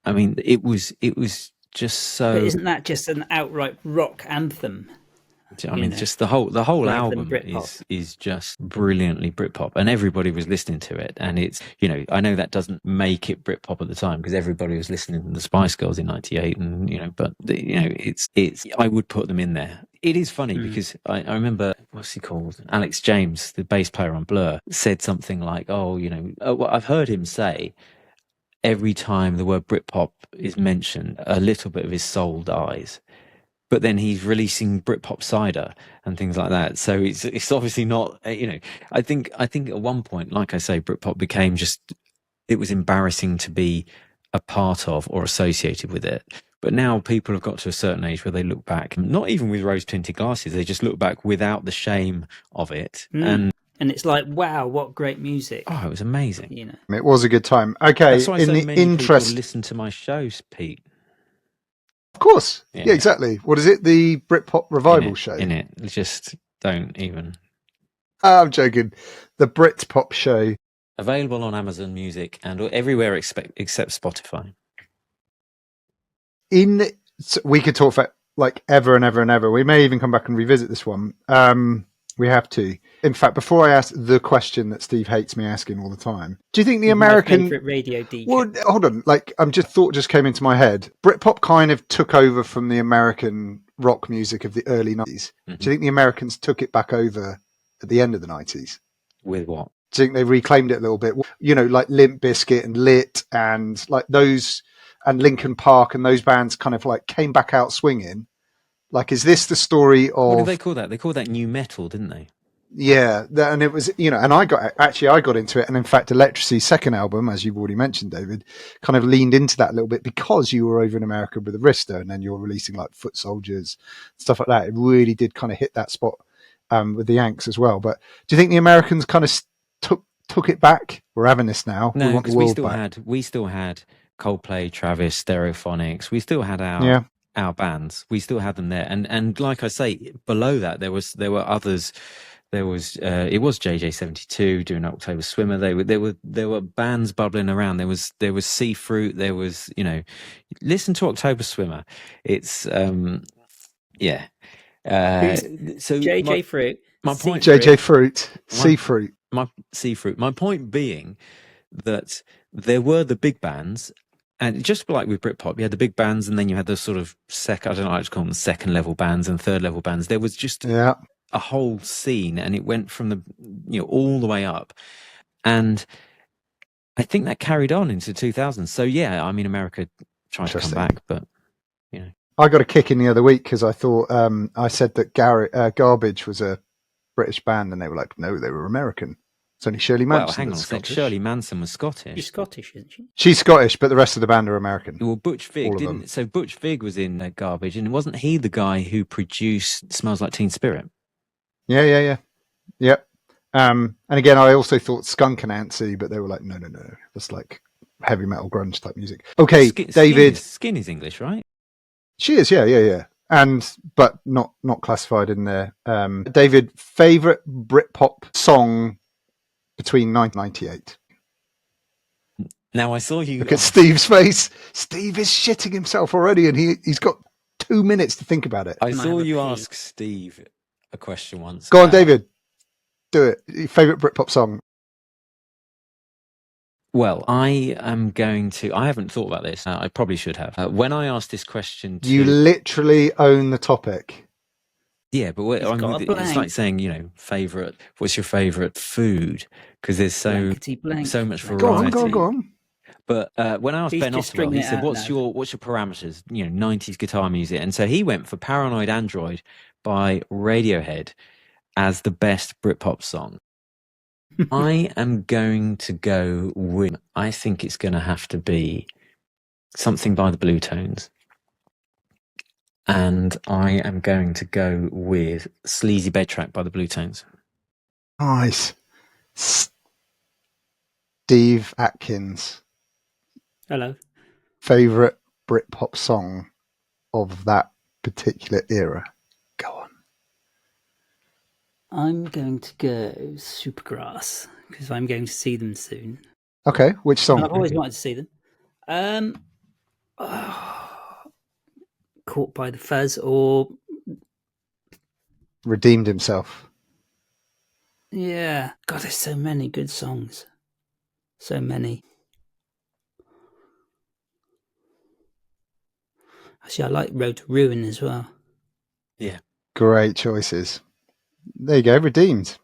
it was just so... But isn't that just an outright rock anthem? Just the whole album is just brilliantly Britpop, and everybody was listening to it. And it's, I know that doesn't make it Britpop at the time because everybody was listening to the Spice Girls in '98, and but it's I would put them in there. It is funny because I remember, what's he called? Alex James, the bass player on Blur, said something like, I've heard him say every time the word Britpop is mentioned, a little bit of his soul dies. But then he's releasing Britpop Cider and things like that. So it's obviously not, I think at one point, like I say, Britpop became it was embarrassing to be a part of or associated with it. But now people have got to a certain age where they look back, not even with rose-tinted glasses, they just look back without the shame of it. And it's like, wow, what great music. Oh, it was amazing. It was a good time. Okay, that's why so many people listen to my shows, Pete. Of course. Yeah, exactly. What is it? The Britpop Revival Show? In it. Just don't even. I'm joking. The Britpop Show. Available on Amazon Music and everywhere except Spotify. We could talk for like ever and ever and ever. We may even come back and revisit this one. We have to. In fact, before I ask the question that Steve hates me asking all the time, do you think the American... My favourite radio DJ. Well, hold on. Like, thought just came into my head. Britpop kind of took over from the American rock music of the early 90s. Do you think the Americans took it back over at the end of the 90s? With what? Do you think they reclaimed it a little bit? You know, like Limp Bizkit and Lit and like those, and Linkin Park and those bands kind of like came back out swinging. Like, is this the story of... What did they call that? They called that new metal, didn't they? Yeah, and it was, you know, and I got into it, and in fact, Electrasy's second album, as you've already mentioned, David, kind of leaned into that a little bit because you were over in America with Arista, and then you're releasing like Foot Soldiers, stuff like that. It really did kind of hit that spot with the Yanks as well. But do you think the Americans kind of took it back? We're having this now. No, we want the world back. We still had Coldplay, Travis, Stereophonics. We still had our bands. We still had them there, and like I say, below that there were others. There was it was JJ72 doing October Swimmer. There were bands bubbling around. There was Sea Fruit. There was, you know, listen to October Swimmer. It's yeah. So JJ Fruit. My point. JJ Fruit. Sea Fruit. My Sea Fruit. My point being that there were the big bands. And just like with Britpop, you had the big bands, and then you had the sort of I don't know how to call them, second level bands and third level bands. There was just a whole scene, and it went from the, you know, all the way up. And I think that carried on into 2000. So yeah, I mean, America tried to come back, but you know, I got a kick in the other week because I thought I said that Garbage was a British band, and they were like, no, they were American. It's only Shirley Manson. Well, hang on a sec. Shirley Manson was Scottish. She's Scottish, isn't she? She's Scottish, but the rest of the band are American. Well, Butch Vig didn't. So Butch Vig was in Garbage, and wasn't he the guy who produced "Smells Like Teen Spirit"? Yeah. And again, I also thought Skunk Anansie, but they were like, no. That's like heavy metal grunge type music. Okay, David. Skin is English, right? She is, yeah. But not classified in there. David, favorite Britpop song between 1998. Now I saw you. Look at Steve's face. Steve is shitting himself already, and he's got 2 minutes to think about it. I saw you ask Steve a question once. Go on, David. Do it. Your favorite Britpop song? Well, I haven't thought about this. I probably should have. When I asked this question You literally own the topic. Yeah, but it's like saying, you know, what's your favourite food? Because there's so much variety. Go on. But when I asked Ben Otterwell, he said, what's your parameters? You know, 90s guitar music. And so he went for Paranoid Android by Radiohead as the best Britpop song. I am going to go with, I think it's going to have to be something by the Blue Tones. And I am going to go with Sleazy Bed Track by the Blue Tones. Nice. Steve Atkins. Hello. Favorite Britpop song of that particular era? Go on. I'm going to go Supergrass because I'm going to see them soon. Okay, which song? I've always wanted to see them. Caught by the Fuzz or Redeemed Himself. Yeah. God, there's so many good songs. So many. Actually, I like Road to Ruin as well. Yeah. Great choices. There you go. Redeemed.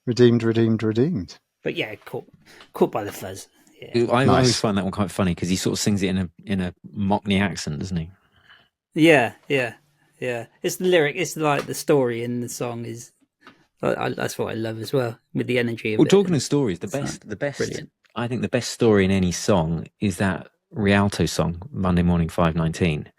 But yeah, caught by the Fuzz. Yeah. I always find that one quite funny because he sort of sings it in a Mockney accent, doesn't he? Yeah. It's the lyric. It's like the story in the song is. That's what I love as well, with the energy of it. Talking of stories, the best. Brilliant. I think the best story in any song is that Rialto song, Monday Morning 519.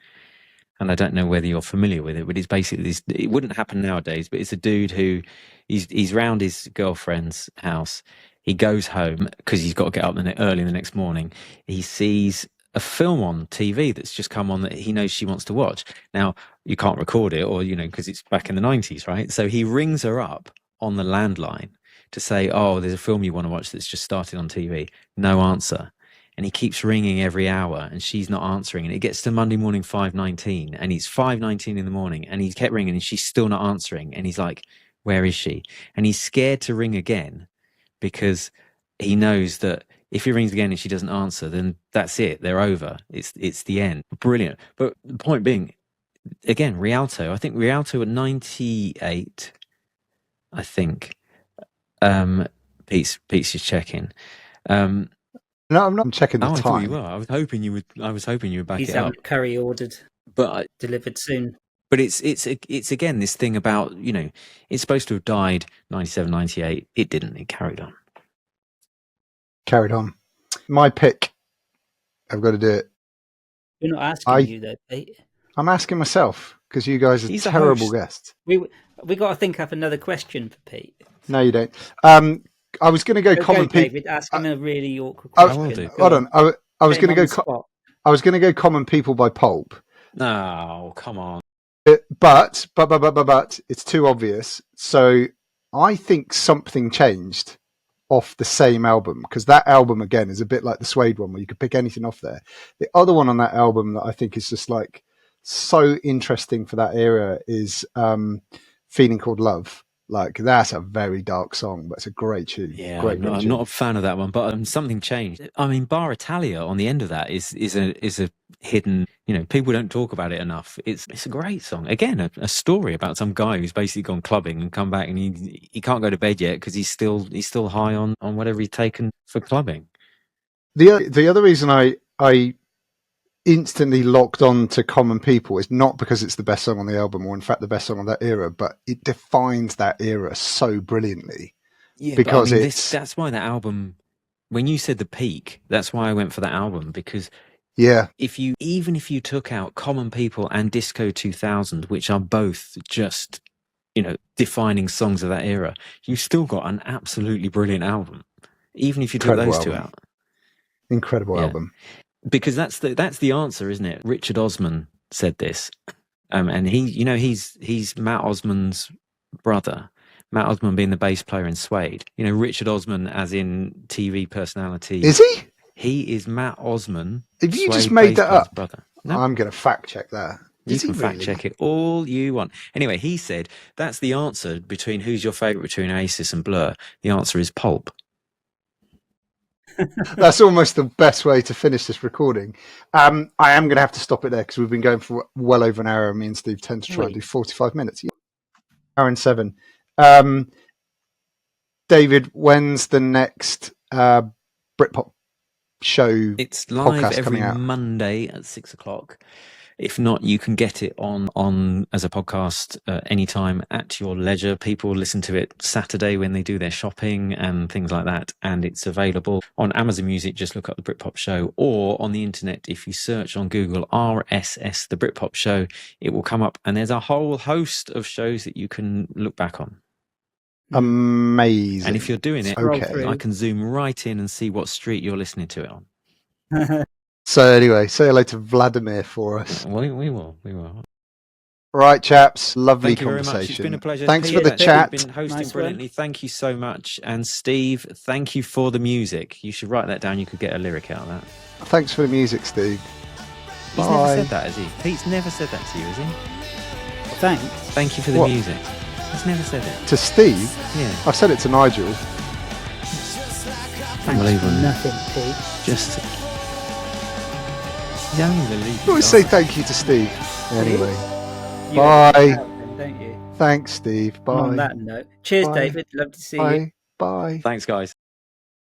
And I don't know whether you're familiar with it, but it's basically this. It wouldn't happen nowadays, but it's a dude who he's round his girlfriend's house. He goes home because he's got to get up early the next morning. He sees a film on TV that's just come on that he knows she wants to watch. Now, you can't record it, or, you know, because it's back in the 90s, right? So he rings her up on the landline to say, oh, there's a film you want to watch that's just started on TV. No answer. and he keeps ringing every hour and she's not answering, and it gets to Monday morning 5:19 and it's 5:19 in the morning and he kept ringing and she's still not answering, and he's like, where is she? And he's scared to ring again because he knows that if he rings again and she doesn't answer, then that's it, they're over, it's the end. Brilliant. But the point being, again, Rialto, I think Rialto at 98, I think. Pete's is checking. No, I'm not checking the I time. thought you were. I was hoping you would back He's it up. having curry ordered, But delivered soon. But it's again this thing about, you know, it's supposed to have died 97, 98. It didn't. It carried on. Carried on. My pick. I've got to do it. We're not asking you though, Pete. I'm asking myself because you guys are He's a terrible host. guests. We got to think up another question for Pete. No, you don't. I was going to go common people. David, ask him a really awkward question. I will do. Hold on. I was going to Spot. go. I was going to go common people by Pulp. No, come on. But it's too obvious. So I think something changed off the same album, because that album again is a bit like the Suede one where you could pick anything off there. The other one on that album that I think is just like so interesting for that era is Feeling Called Love. Like, that's a very dark song, but it's a great tune. Yeah, great I'm not a fan of that one, but something changed. I mean, Bar Italia on the end of that is a hidden, you know, people don't talk about it enough. It's a great song. Again, a story about some guy who's basically gone clubbing and come back and he can't go to bed yet because he's still high on whatever he's taken for clubbing. The other reason I instantly locked on to Common People is not because it's the best song on the album, or in fact the best song of that era, but it defines that era so brilliantly. Yeah, because but I mean, that's why that album, when you said the peak, that's why I went for that album, because even if you took out Common People and Disco 2000, which are both just, you know, defining songs of that era, you've still got an absolutely brilliant album, even if you took those two out. Incredible album. Because that's the answer, isn't it? Richard Osman said this, and he's Matt Osman's brother. Matt Osman being the bass player in Suede. You know, Richard Osman as in TV personality. Is he? He is Matt Osman. Have you just made that up? Brother. No. I'm going to fact check that. You can fact check it all you want. Anyway, he said that's the answer between who's your favourite between Oasis and Blur. The answer is Pulp. That's almost the best way to finish this recording. I am going to have to stop it there because we've been going for well over an hour. Me and Steve tend to try and do 45 minutes. Hour and 7. David, when's the next Britpop show? It's live every out? Monday at 6:00. If not, you can get it on as a podcast anytime at your leisure. People listen to it Saturday when they do their shopping and things like that. And it's available on Amazon Music. Just look up the Britpop Show, or on the internet. If you search on Google RSS, the Britpop Show, it will come up. And there's a whole host of shows that you can look back on. Amazing. And if you're doing it, I can zoom right in and see what street you're listening to it on. So anyway, say hello to Vladimir for us. We will. Right, chaps. Lovely Thank you conversation. very much. It's been a pleasure. Thanks Peter, for the chat. You've been hosting Nice brilliantly. Thank you so much. And Steve, thank you for the music. You should write that down. You could get a lyric out of that. Thanks for the music, Steve. He's never said that, has he? Pete's never said that to you, has he? Thanks. Thank you for the music. He's never said it. To Steve? Yeah. I've said it to Nigel. Thanks for nothing, Pete. Just... Unbelievable. You always say thank you to Steve. Anyway. Bye. Don't you? Thanks, Steve. Bye. On that note. Cheers, Bye. David. Love to see you. Bye. Bye. Thanks, guys.